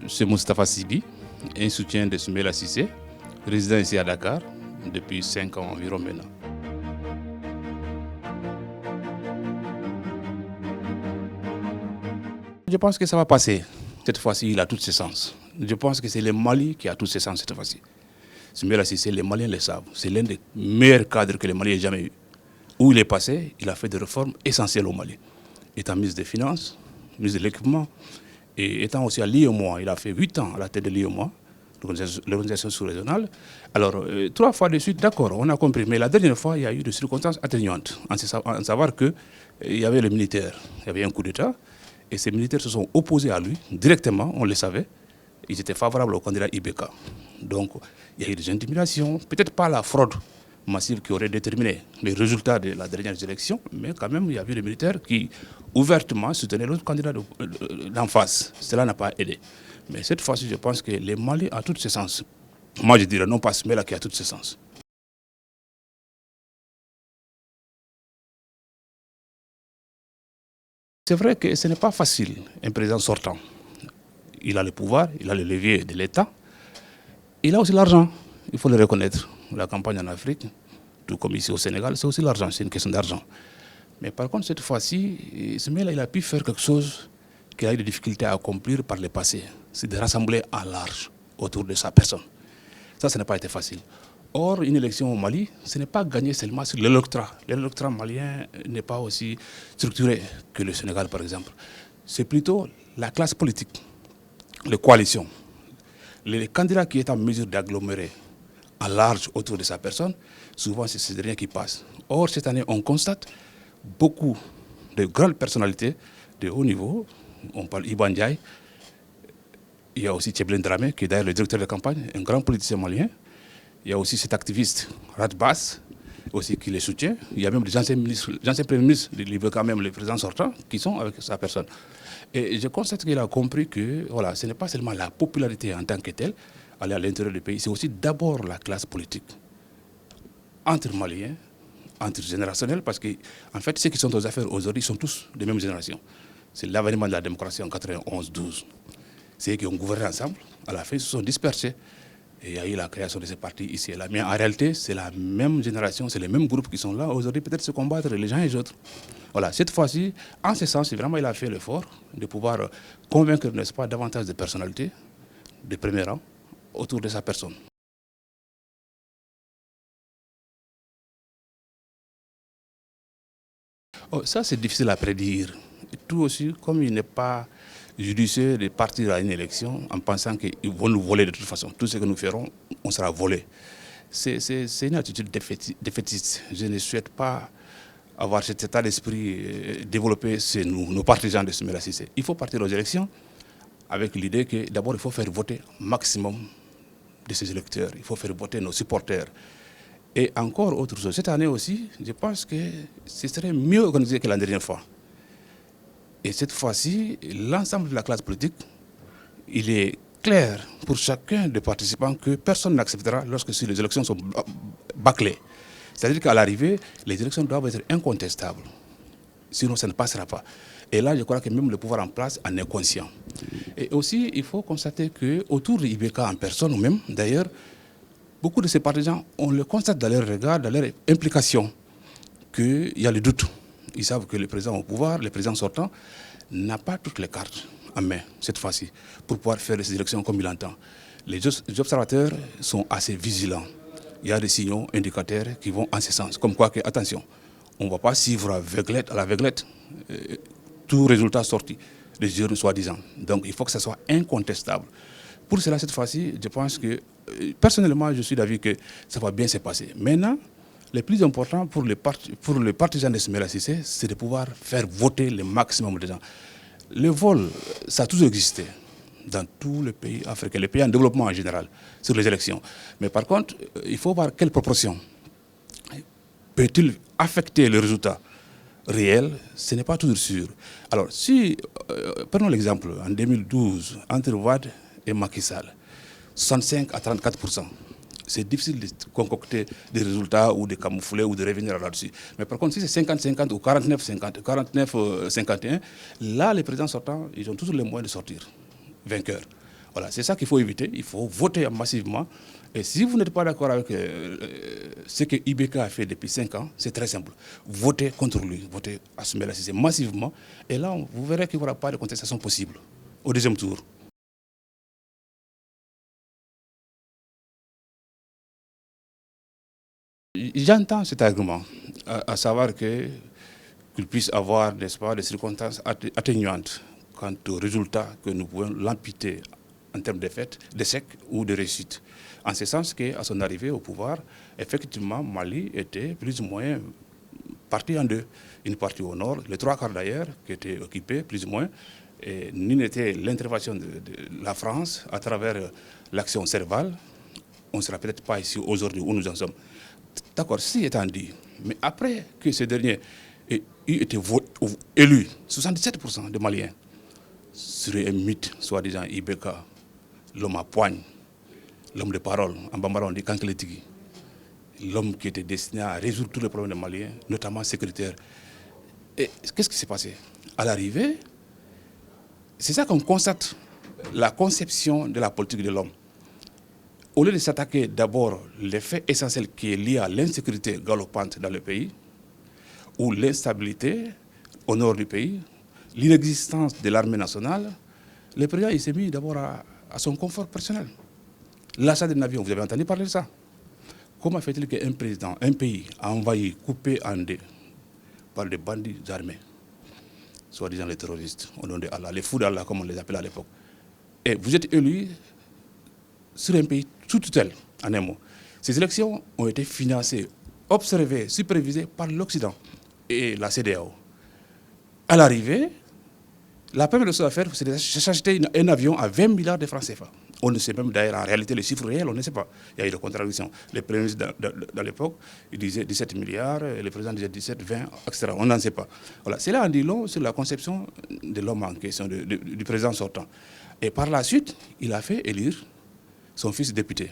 c'est Moustapha Sibi, un soutien de Soumaïla Cissé, résident ici à Dakar depuis 5 ans environ maintenant. Je pense que ça va passer. Cette fois-ci, il a tous ses sens. Je pense que c'est le Mali qui a tous ses sens cette fois-ci. Soumaïla Cissé, les Maliens le savent. C'est l'un des meilleurs cadres que les Maliens aient jamais eu. Où il est passé, il a fait des réformes essentielles au Mali. Étant ministre des Finances, ministre de l'Équipement, et étant aussi à l'IOMOA, il a fait 8 ans à la tête de l'IOMOA, l'organisation sous-régionale. Alors, 3 fois de suite, d'accord, on a compris. Mais la dernière fois, il y a eu des circonstances atténuantes. En savoir qu'il y avait les militaires, il y avait un coup d'État, et ces militaires se sont opposés à lui, directement, on le savait. Ils étaient favorables au candidat Ibeka. Donc, il y a eu des intimidations, peut-être pas la fraude massive qui aurait déterminé les résultats de la dernière élection, mais quand même, il y a eu des militaires qui ouvertement soutenaient l'autre candidat d'en face. Cela n'a pas aidé. Mais cette fois-ci, je pense que les Mali a tous ses sens. Moi, je dirais non pas Soumaïla qui a tous ses sens. C'est vrai que ce n'est pas facile, un président sortant. Il a le pouvoir, il a le levier de l'État. Il a aussi l'argent, il faut le reconnaître. La campagne en Afrique, tout comme ici au Sénégal, c'est aussi l'argent, c'est une question d'argent. Mais par contre, cette fois-ci, Soumaïla, il a pu faire quelque chose qu'il a eu des difficultés à accomplir par le passé. C'est de rassembler à large autour de sa personne. Ça n'a pas été facile. Or, une élection au Mali, ce n'est pas gagné seulement sur l'électorat. L'électorat malien n'est pas aussi structuré que le Sénégal, par exemple. C'est plutôt la classe politique, les coalitions, les candidats qui sont en mesure d'agglomérer à large autour de sa personne, souvent c'est ces derniers qui passent. Or, cette année, on constate beaucoup de grandes personnalités de haut niveau. On parle Iba Ndiaye, il y a aussi Tchéblen Dramé, qui est d'ailleurs le directeur de campagne, un grand politicien malien. Il y a aussi cet activiste Radbas, aussi qui les soutient. Il y a même des anciens premiers ministres, quand même les présidents sortants, qui sont avec sa personne. Et je constate qu'il a compris que voilà, ce n'est pas seulement la popularité en tant que telle, aller à l'intérieur du pays, c'est aussi d'abord la classe politique. Entre Maliens, entre générationnels, parce que en fait, ceux qui sont aux affaires aujourd'hui sont tous des mêmes générations. C'est l'avènement de la démocratie en 91-12. C'est eux qui ont gouverné ensemble. À la fin, ils se sont dispersés. Et il y a eu la création de ces partis ici et là. Mais en réalité, c'est la même génération, c'est les mêmes groupes qui sont là aujourd'hui, peut-être se combattre les uns et les autres. Voilà, cette fois-ci, en ce sens, vraiment, il a fait l'effort de pouvoir convaincre, n'est-ce pas, davantage de personnalités de premier rang autour de sa personne. Oh, ça, c'est difficile à prédire. Tout aussi, comme il n'est pas judicieux de partir à une élection en pensant qu'ils vont nous voler de toute façon. Tout ce que nous ferons, on sera volé. C'est une attitude défaitiste. Je ne souhaite pas avoir cet état d'esprit développé chez nos partisans de Soumaïla Cissé. Il faut partir aux élections avec l'idée que d'abord il faut faire voter maximum de ces électeurs. Il faut faire voter nos supporters. Et encore autre chose. Cette année aussi, je pense que ce serait mieux organisé que la dernière fois. Et cette fois-ci, l'ensemble de la classe politique, il est clair pour chacun des participants que personne n'acceptera lorsque les élections sont bâclées. C'est-à-dire qu'à l'arrivée, les élections doivent être incontestables. Sinon, ça ne passera pas. Et là, je crois que même le pouvoir en place en est conscient. Et aussi, il faut constater qu'autour de Ibeka en personne, ou même d'ailleurs, beaucoup de ces partisans, on le constate dans leur regard, dans leur implication, qu'il y a le doute. Ils savent que le président au pouvoir, le président sortant, n'a pas toutes les cartes en main cette fois-ci pour pouvoir faire ces élections comme il entend. Les observateurs sont assez vigilants. Il y a des signaux indicateurs qui vont en ce sens. Comme quoi, que, attention, on ne va pas suivre à l'aveuglette tout résultat sorti des urnes soi-disant. Donc il faut que ça soit incontestable. Pour cela, cette fois-ci, je pense que, personnellement, je suis d'avis que ça va bien se passer. Maintenant, le plus important pour les partisans de Soumaïla Cissé, c'est de pouvoir faire voter le maximum de gens. Le vol, ça a toujours existé dans tous les pays africains, les pays en développement en général, sur les élections. Mais par contre, il faut voir quelle proportion peut-il affecter le résultat réel. Ce n'est pas toujours sûr. Alors, si, prenons l'exemple, en 2012, entre Wade et Macky Sall, 65 à 34%. C'est difficile de concocter des résultats ou de camoufler ou de revenir là-dessus. Mais par contre, si c'est 50-50 ou 49-51, là, les présidents sortants, ils ont toujours les moyens de sortir vainqueurs. Voilà, c'est ça qu'il faut éviter. Il faut voter massivement. Et si vous n'êtes pas d'accord avec ce que IBK a fait depuis 5 ans, c'est très simple. Votez contre lui, votez Assoumana Cissé massivement. Et là, vous verrez qu'il n'y aura pas de contestation possible au deuxième tour. J'entends cet argument, à savoir qu'il puisse avoir, n'est-ce pas, des circonstances atténuantes quant au résultat que nous pouvons l'amputer en termes d'échec ou de réussite. En ce sens qu'à son arrivée au pouvoir, effectivement, Mali était plus ou moins parti en deux. Une partie au nord, les 3/4 d'ailleurs, qui étaient occupés plus ou moins, et ni n'était l'intervention de la France à travers l'action Serval. On ne sera peut-être pas ici aujourd'hui où nous en sommes. D'accord, si étant dit, mais après que ce dernier ait été élu, 77% des Maliens seraient un mythe, soi-disant IBK, l'homme à poigne, l'homme de parole, en bambara on dit Kankeletigi, l'homme qui était destiné à résoudre tous les problèmes des Maliens, notamment sécuritaires. Et qu'est-ce qui s'est passé? À l'arrivée, c'est ça qu'on constate, la conception de la politique de l'homme. Au lieu de s'attaquer d'abord l'effet essentiel qui est lié à l'insécurité galopante dans le pays, ou l'instabilité au nord du pays, l'inexistence de l'armée nationale, le président il s'est mis d'abord à son confort personnel. L'achat des avions, vous avez entendu parler de ça? Comment fait-il qu'un président, un pays envahi, coupé en deux par des bandits armés, soi-disant les terroristes, au nom de Allah, les fous d'Allah comme on les appelait à l'époque, et vous êtes élu sur un pays sous tutelle, en un mot. Ces élections ont été financées, observées, supervisées par l'Occident et la CEDEAO. À l'arrivée, la première chose à faire, c'est d'acheter un avion à 20 milliards de francs CFA. On ne sait même d'ailleurs en réalité les chiffres réels, on ne sait pas. Il y a eu des contradictions. Les premiers ministres dans l'époque, ils disaient 17 milliards, le président disait 17, 20, etc. On n'en sait pas. Voilà. C'est là on dit long sur la conception de l'homme en question, du président sortant. Et par la suite, il a fait élire son fils député.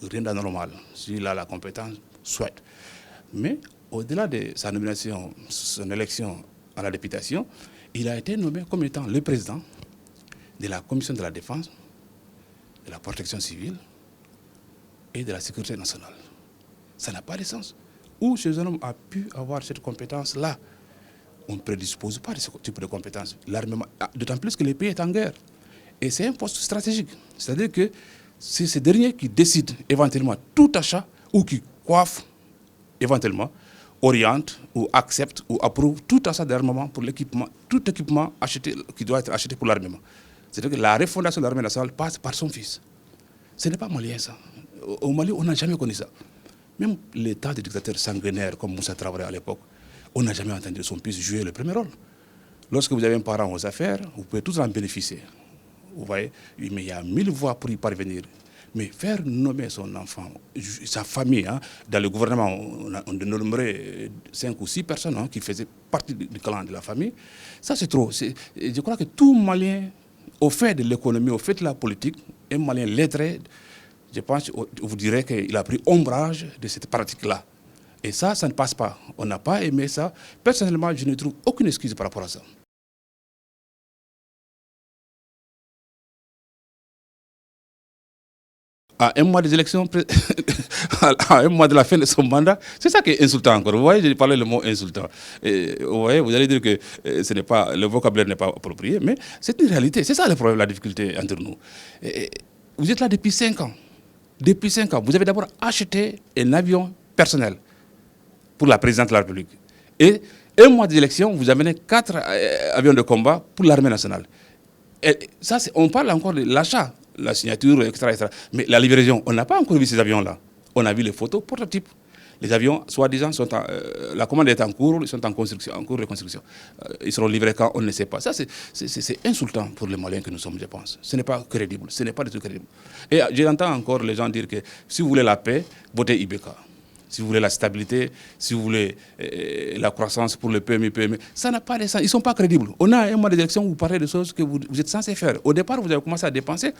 Rien d'anormal. S'il a la compétence, soit. Mais au-delà de sa nomination, son élection à la députation, il a été nommé comme étant le président de la commission de la défense, de la protection civile et de la sécurité nationale. Ça n'a pas de sens. Où ce jeune homme a pu avoir cette compétence-là? On ne prédispose pas de ce type de compétence. L'armement, d'autant plus que le pays est en guerre. Et c'est un poste stratégique. C'est-à-dire que c'est ce dernier qui décide éventuellement tout achat ou qui coiffe éventuellement, oriente ou accepte ou approuve tout achat d'armement pour l'équipement, tout équipement acheté, qui doit être acheté pour l'armement. C'est-à-dire que la refondation de l'armée nationale passe par son fils. Ce n'est pas malien ça. Au Mali, on n'a jamais connu ça. Même les tas de dictateurs sanguinaires comme Moussa Traoré à l'époque, on n'a jamais entendu son fils jouer le premier rôle. Lorsque vous avez un parent aux affaires, vous pouvez tous en bénéficier. Vous voyez, mais il y a 1000 voies pour y parvenir. Mais faire nommer son enfant, sa famille, hein, dans le gouvernement, on nommerait 5 ou 6 personnes hein, qui faisaient partie du clan de la famille. Ça, c'est trop. Je crois que tout Malien, au fait de l'économie, au fait de la politique, un Malien lettré, je pense, vous direz qu'il a pris ombrage de cette pratique-là. Et ça ne passe pas. On n'a pas aimé ça. Personnellement, je ne trouve aucune excuse par rapport à ça. À un mois des élections, à un mois de la fin de son mandat, c'est ça qui est insultant encore. Vous voyez, j'ai parlé le mot insultant. Et vous voyez, vous allez dire que ce n'est pas, le vocabulaire n'est pas approprié, mais c'est une réalité. C'est ça le problème, la difficulté entre nous. Et vous êtes là depuis 5 ans. Depuis 5 ans, vous avez d'abord acheté un avion personnel pour la présidente de la République. Et un mois d'élection, vous amenez 4 avions de combat pour l'armée nationale. Et ça, on parle encore de l'achat, la signature, etc., Mais la livraison, on n'a pas encore vu ces avions-là. On a vu les photos prototypes. Les avions, soi-disant, la commande est en cours, ils sont en construction, en cours de construction. Ils seront livrés quand on ne sait pas. Ça, c'est insultant pour les Maliens que nous sommes, je pense. Ce n'est pas crédible. Ce n'est pas du tout crédible. Et j'entends encore les gens dire que si vous voulez la paix, votez IBK. Si vous voulez la stabilité, si vous voulez la croissance pour le PMI, ça n'a pas de sens. Ils ne sont pas crédibles. On a un mois d'élection où vous parlez de choses que vous êtes censés faire. Au départ, vous avez commencé à dépenser.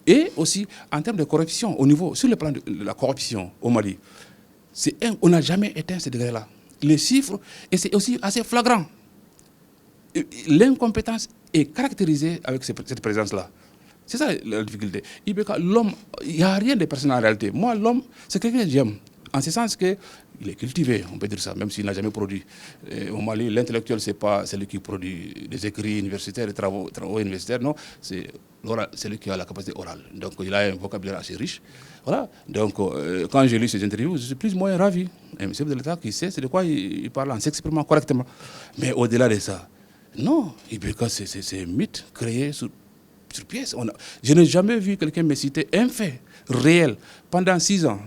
Et aussi, en termes de corruption, sur le plan de la corruption au Mali, on n'a jamais éteint ce degré-là. Les chiffres, et c'est aussi assez flagrant. L'incompétence est caractérisée avec cette présence-là. C'est ça la difficulté. Ibeka, l'homme, il n'y a rien de personnel en réalité. Moi, l'homme, c'est quelqu'un que j'aime. En ce sens qu'il est cultivé, on peut dire ça, même s'il n'a jamais produit. Au Mali, l'intellectuel, ce n'est pas celui qui produit des écrits universitaires, des travaux universitaires, non. C'est celui qui a la capacité orale. Donc, il a un vocabulaire assez riche. Voilà. Donc, quand j'ai lu ces interviews, je suis plus ou moins ravi. Un chef de l'État qui sait c'est de quoi il parle en s'exprimant correctement. Mais au-delà de ça, non, Ibeka, c'est un mythe créé sur pièce. Je n'ai jamais vu quelqu'un me citer un fait réel pendant 6 ans,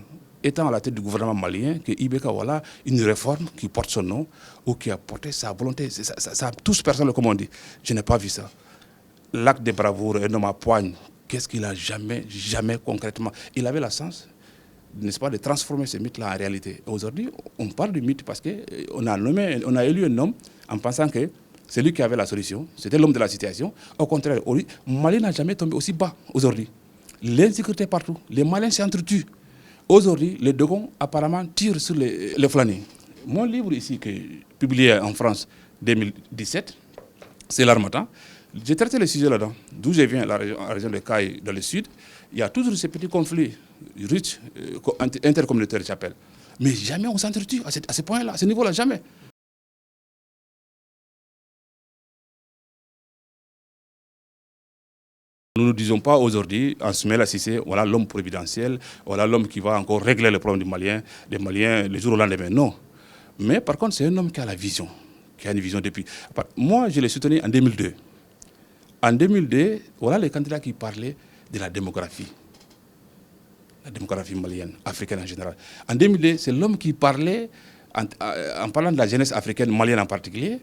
étant à la tête du gouvernement malien, que Ibeka, voilà, une réforme qui porte son nom ou qui a porté sa volonté. Ça touche personne, comme on dit. Je n'ai pas vu ça. L'acte de bravoure, un homme à poigne, qu'est-ce qu'il a jamais concrètement. Il avait la chance, n'est-ce pas, de transformer ce mythe-là en réalité. Aujourd'hui, on parle du mythe parce qu'on a élu un homme en pensant que c'est lui qui avait la solution, c'était l'homme de la situation. Au contraire, Mali n'a jamais tombé aussi bas aujourd'hui. L'insécurité partout, les Maliens s'entretuent. Aujourd'hui, les Dogons apparemment tirent sur les flânés. Mon livre ici, publié en France 2017, c'est l'Harmattan. J'ai traité le sujet là-dedans. D'où je viens, la région de Caille, dans le sud, il y a toujours ces petits conflits riches, intercommunautaires, j'appelle. Mais jamais on s'entretue à ce point-là, à ce niveau-là, jamais. Nous ne disons pas aujourd'hui, en Soumaïla Cissé, voilà l'homme providentiel, voilà l'homme qui va encore régler les problèmes des Maliens le jour au lendemain. Non. Mais par contre, c'est un homme qui a la vision, qui a une vision depuis. Moi, je l'ai soutenu en 2002. En 2002, voilà les candidats qui parlaient de la démographie malienne, africaine en général. En 2002, c'est l'homme qui parlait, en parlant de la jeunesse africaine, malienne en particulier,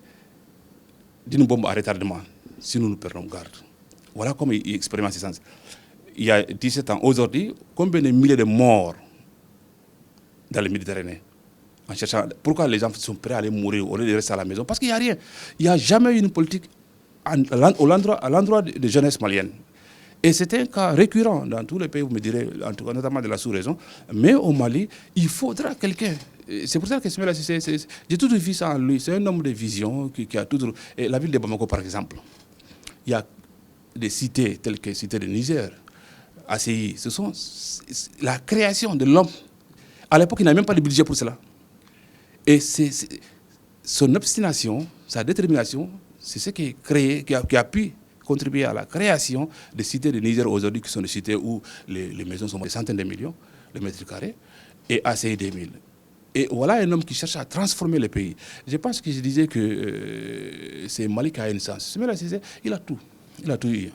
d'une bombe à retardement, si nous nous perdons garde. Voilà comment il expérimente ce sens. Il y a 17 ans, aujourd'hui, combien de milliers de morts dans le Méditerranée en cherchant. Pourquoi les gens sont prêts à aller mourir au lieu de rester à la maison? Parce qu'il n'y a rien. Il n'y a jamais eu une politique à l'endroit de jeunesse malienne. Et c'est un cas récurrent dans tous les pays, vous me direz, en tout cas, notamment de la sous-région. Mais au Mali, il faudra quelqu'un. C'est pour ça que j'ai toujours vu ça en lui. C'est un homme de vision qui a toujours. Et la ville de Bamako, par exemple, il y a des cités telles que la cité de Niger, ACI, ce sont la création de l'homme. À l'époque, il n'avait même pas de budget pour cela. Et son obstination, sa détermination, c'est ce qui, qui a pu contribuer à la création des cités de Niger aujourd'hui, qui sont des cités où les maisons sont des centaines de millions de mètres carrés, et ACI 2000. Et voilà un homme qui cherche à transformer le pays. Je pense que je disais que c'est Mali qui a une sens. Il a tout. Il a tout eu.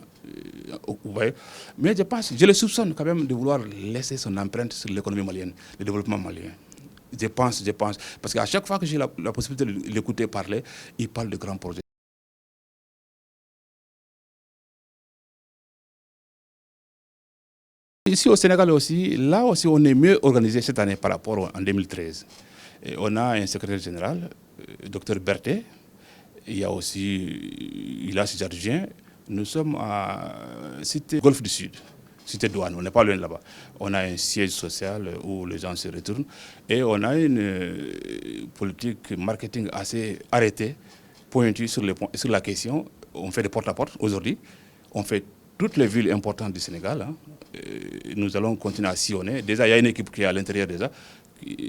Vous voyez. Mais je le soupçonne quand même de vouloir laisser son empreinte sur l'économie malienne, le développement malien. Je pense. Parce qu'à chaque fois que j'ai la possibilité de l'écouter parler, il parle de grands projets. Ici au Sénégal aussi, là aussi on est mieux organisé cette année par rapport en 2013. Et on a un secrétaire général, Dr Berthet, il y a aussi Hilasse Jardien. Nous sommes à Cité Golfe du Sud, Cité Douane, on n'est pas loin de là-bas. On a un siège social où les gens se retournent et on a une politique marketing assez arrêtée, pointue sur la question. On fait des porte-à-porte aujourd'hui, on fait toutes les villes importantes du Sénégal. Hein. Nous allons continuer à sillonner. Déjà, il y a une équipe qui est à l'intérieur déjà.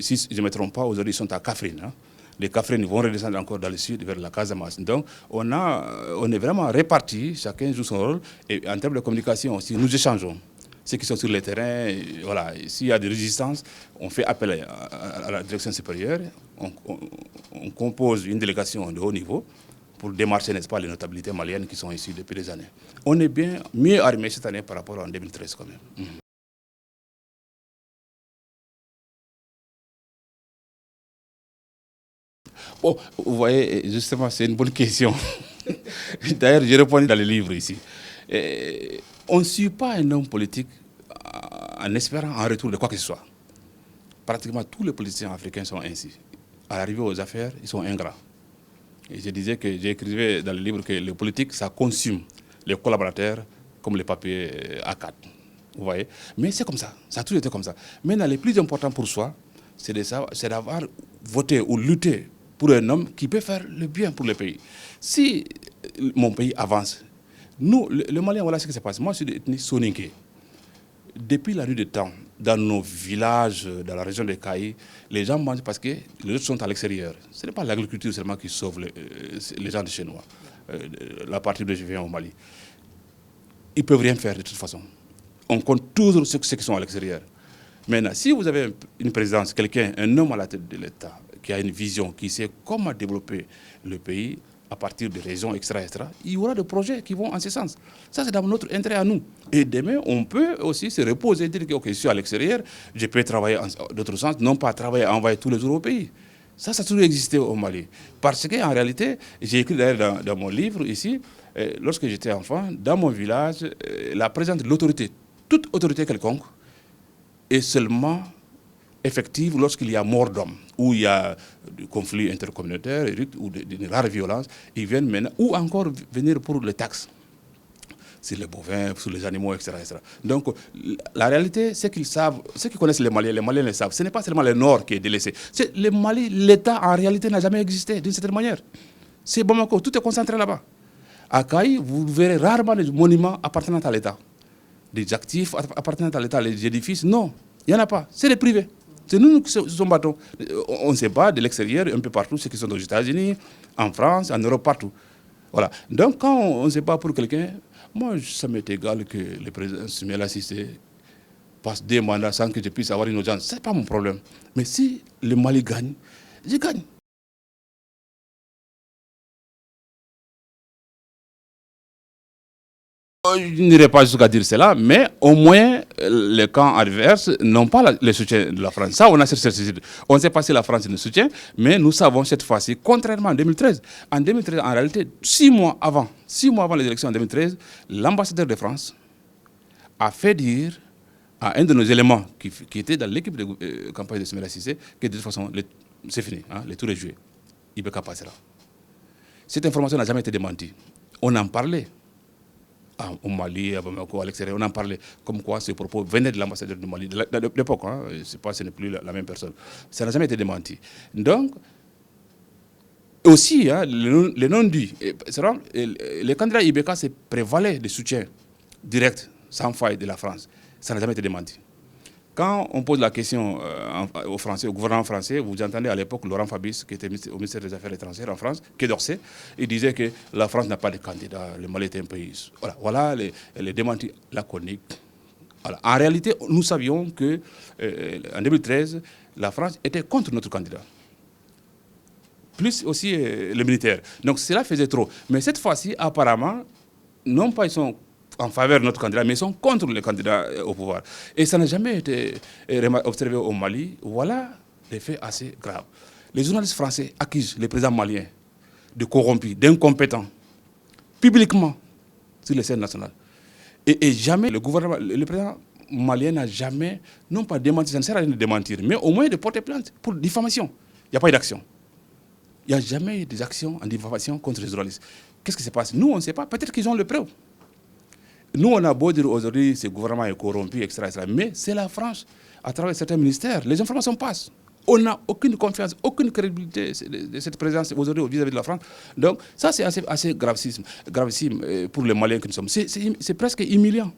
Si je ne me trompe pas, aujourd'hui, ils sont à Kaffrine. Hein. Les Kaffrines vont redescendre encore dans le sud, vers la Casamance. Donc, on est vraiment répartis, chacun joue son rôle. Et en termes de communication aussi, nous échangeons. Ceux qui sont sur le terrain, voilà, s'il y a des résistances, on fait appel à la direction supérieure. On compose une délégation de haut niveau pour démarcher, n'est-ce pas, les notabilités maliennes qui sont ici depuis des années. On est bien mieux armé cette année par rapport à 2013 quand même. Bon, vous voyez, justement, c'est une bonne question. D'ailleurs, j'ai répondu dans le livre ici. On ne suit pas un homme politique en espérant en retour de quoi que ce soit. Pratiquement tous les politiciens africains sont ainsi. À l'arrivée aux affaires, ils sont ingrats. Et je disais que j'écrivais dans le livre que les politiques, ça consume les collaborateurs comme les papiers A4. Vous voyez? Mais c'est comme ça. Ça a toujours été comme ça. Maintenant, le plus important pour soi, c'est d'avoir voté ou lutté pour un homme qui peut faire le bien pour le pays. Si mon pays avance Nous, le Mali, voilà ce qui se passe. Moi, je suis d'ethnie soninké. Depuis la nuit des temps, dans nos villages, dans la région de Caï, les gens mangent parce que les autres sont à l'extérieur. Ce n'est pas l'agriculture seulement qui sauve les gens de chez nous, la partie de je viens au Mali. Ils ne peuvent rien faire de toute façon. On compte toujours ceux qui sont à l'extérieur. Maintenant, si vous avez une présidence, quelqu'un, un homme à la tête de l'État, qui a une vision, qui sait comment développer le pays à partir de régions, etc., il y aura des projets qui vont en ce sens. Ça, c'est dans notre intérêt à nous. Et demain, on peut aussi se reposer et dire que, OK, je suis à l'extérieur, je peux travailler d'autres sens, non pas travailler à envoyer tous les jours au pays. Ça a toujours existé au Mali. Parce qu'en réalité, j'ai écrit d'ailleurs dans mon livre ici, lorsque j'étais enfant, dans mon village, la présence de l'autorité, toute autorité quelconque, est seulement effective lorsqu'il y a mort d'homme, où il y a des conflits intercommunautaires ou de rares violences, ils viennent maintenant, ou encore venir pour les taxes sur les bovins, sur les animaux, etc., etc. Donc, la réalité, c'est qu'ils savent, ceux qui connaissent les Maliens le savent, ce n'est pas seulement le Nord qui est délaissé. Le Mali, l'État, en réalité, n'a jamais existé d'une certaine manière. C'est Bamako, tout est concentré là-bas. À Caï, vous verrez rarement des monuments appartenant à l'État. Des actifs appartenant à l'État, les édifices, non, il n'y en a pas, c'est les privés. C'est nous qui sommes battons. On ne sait pas de l'extérieur, un peu partout, ceux qui sont aux États-Unis, en France, en Europe, partout. Voilà. Donc, quand on ne sait pas pour quelqu'un, moi, ça m'est égal que le président Soumaïla Cissé passe 2 mandats sans que je puisse avoir une audience. Ce n'est pas mon problème. Mais si le Mali gagne, je gagne. Je n'irai pas jusqu'à dire cela, mais au moins les camps adverses n'ont pas le soutien de la France. Ça, on a cette certitude. On ne sait pas si la France nous soutient, mais nous savons cette fois-ci, contrairement en 2013. En 2013, en réalité, 6 mois avant les élections en 2013, l'ambassadeur de France a fait dire à un de nos éléments qui était dans l'équipe de campagne de Soumaïla Cissé que de toute façon, c'est fini, hein, le tour est joué. Ibeka passera. Cette information n'a jamais été démentie. On en parlait. Au Mali, à Bamako, à l'extérieur, on en parlait comme quoi ces propos venaient de l'ambassadeur du Mali, de l'époque, hein, ce n'est plus la même personne. Ça n'a jamais été démenti. Donc, aussi, hein, les non-dits, les candidats Ibeka se prévalaient de soutien direct, sans faille de la France. Ça n'a jamais été démenti. Quand on pose la question aux Français, au gouvernement français, vous entendez à l'époque Laurent Fabius, qui était au ministère des Affaires étrangères en France, Quai d'Orsay, il disait que la France n'a pas de candidat, le Mali est un pays. Voilà les démentis laconiques. Voilà. En réalité, nous savions qu'en 2013, la France était contre notre candidat. Plus aussi les militaires. Donc cela faisait trop. Mais cette fois-ci, apparemment, non pas ils sont en faveur de notre candidat, mais ils sont contre les candidats au pouvoir. Et ça n'a jamais été observé au Mali. Voilà des faits assez graves. Les journalistes français accusent les présidents maliens de corrompus, d'incompétents, publiquement, sur les scènes nationales. Et jamais le gouvernement, le président malien n'a jamais, non pas démenti, ça ne sert à rien de démentir, mais au moins de porter plainte pour diffamation. Il n'y a pas eu d'action. Il n'y a jamais eu des actions en diffamation contre les journalistes. Qu'est-ce qui se passe? Nous, on ne sait pas. Peut-être qu'ils ont le preuve. Nous, on a beau dire aujourd'hui que ce gouvernement est corrompu, etc., mais c'est la France, à travers certains ministères, les informations passent. On n'a aucune confiance, aucune crédibilité de cette présence aujourd'hui vis-à-vis de la France. Donc ça, c'est assez gravissime pour les Maliens que nous sommes. C'est presque humiliant.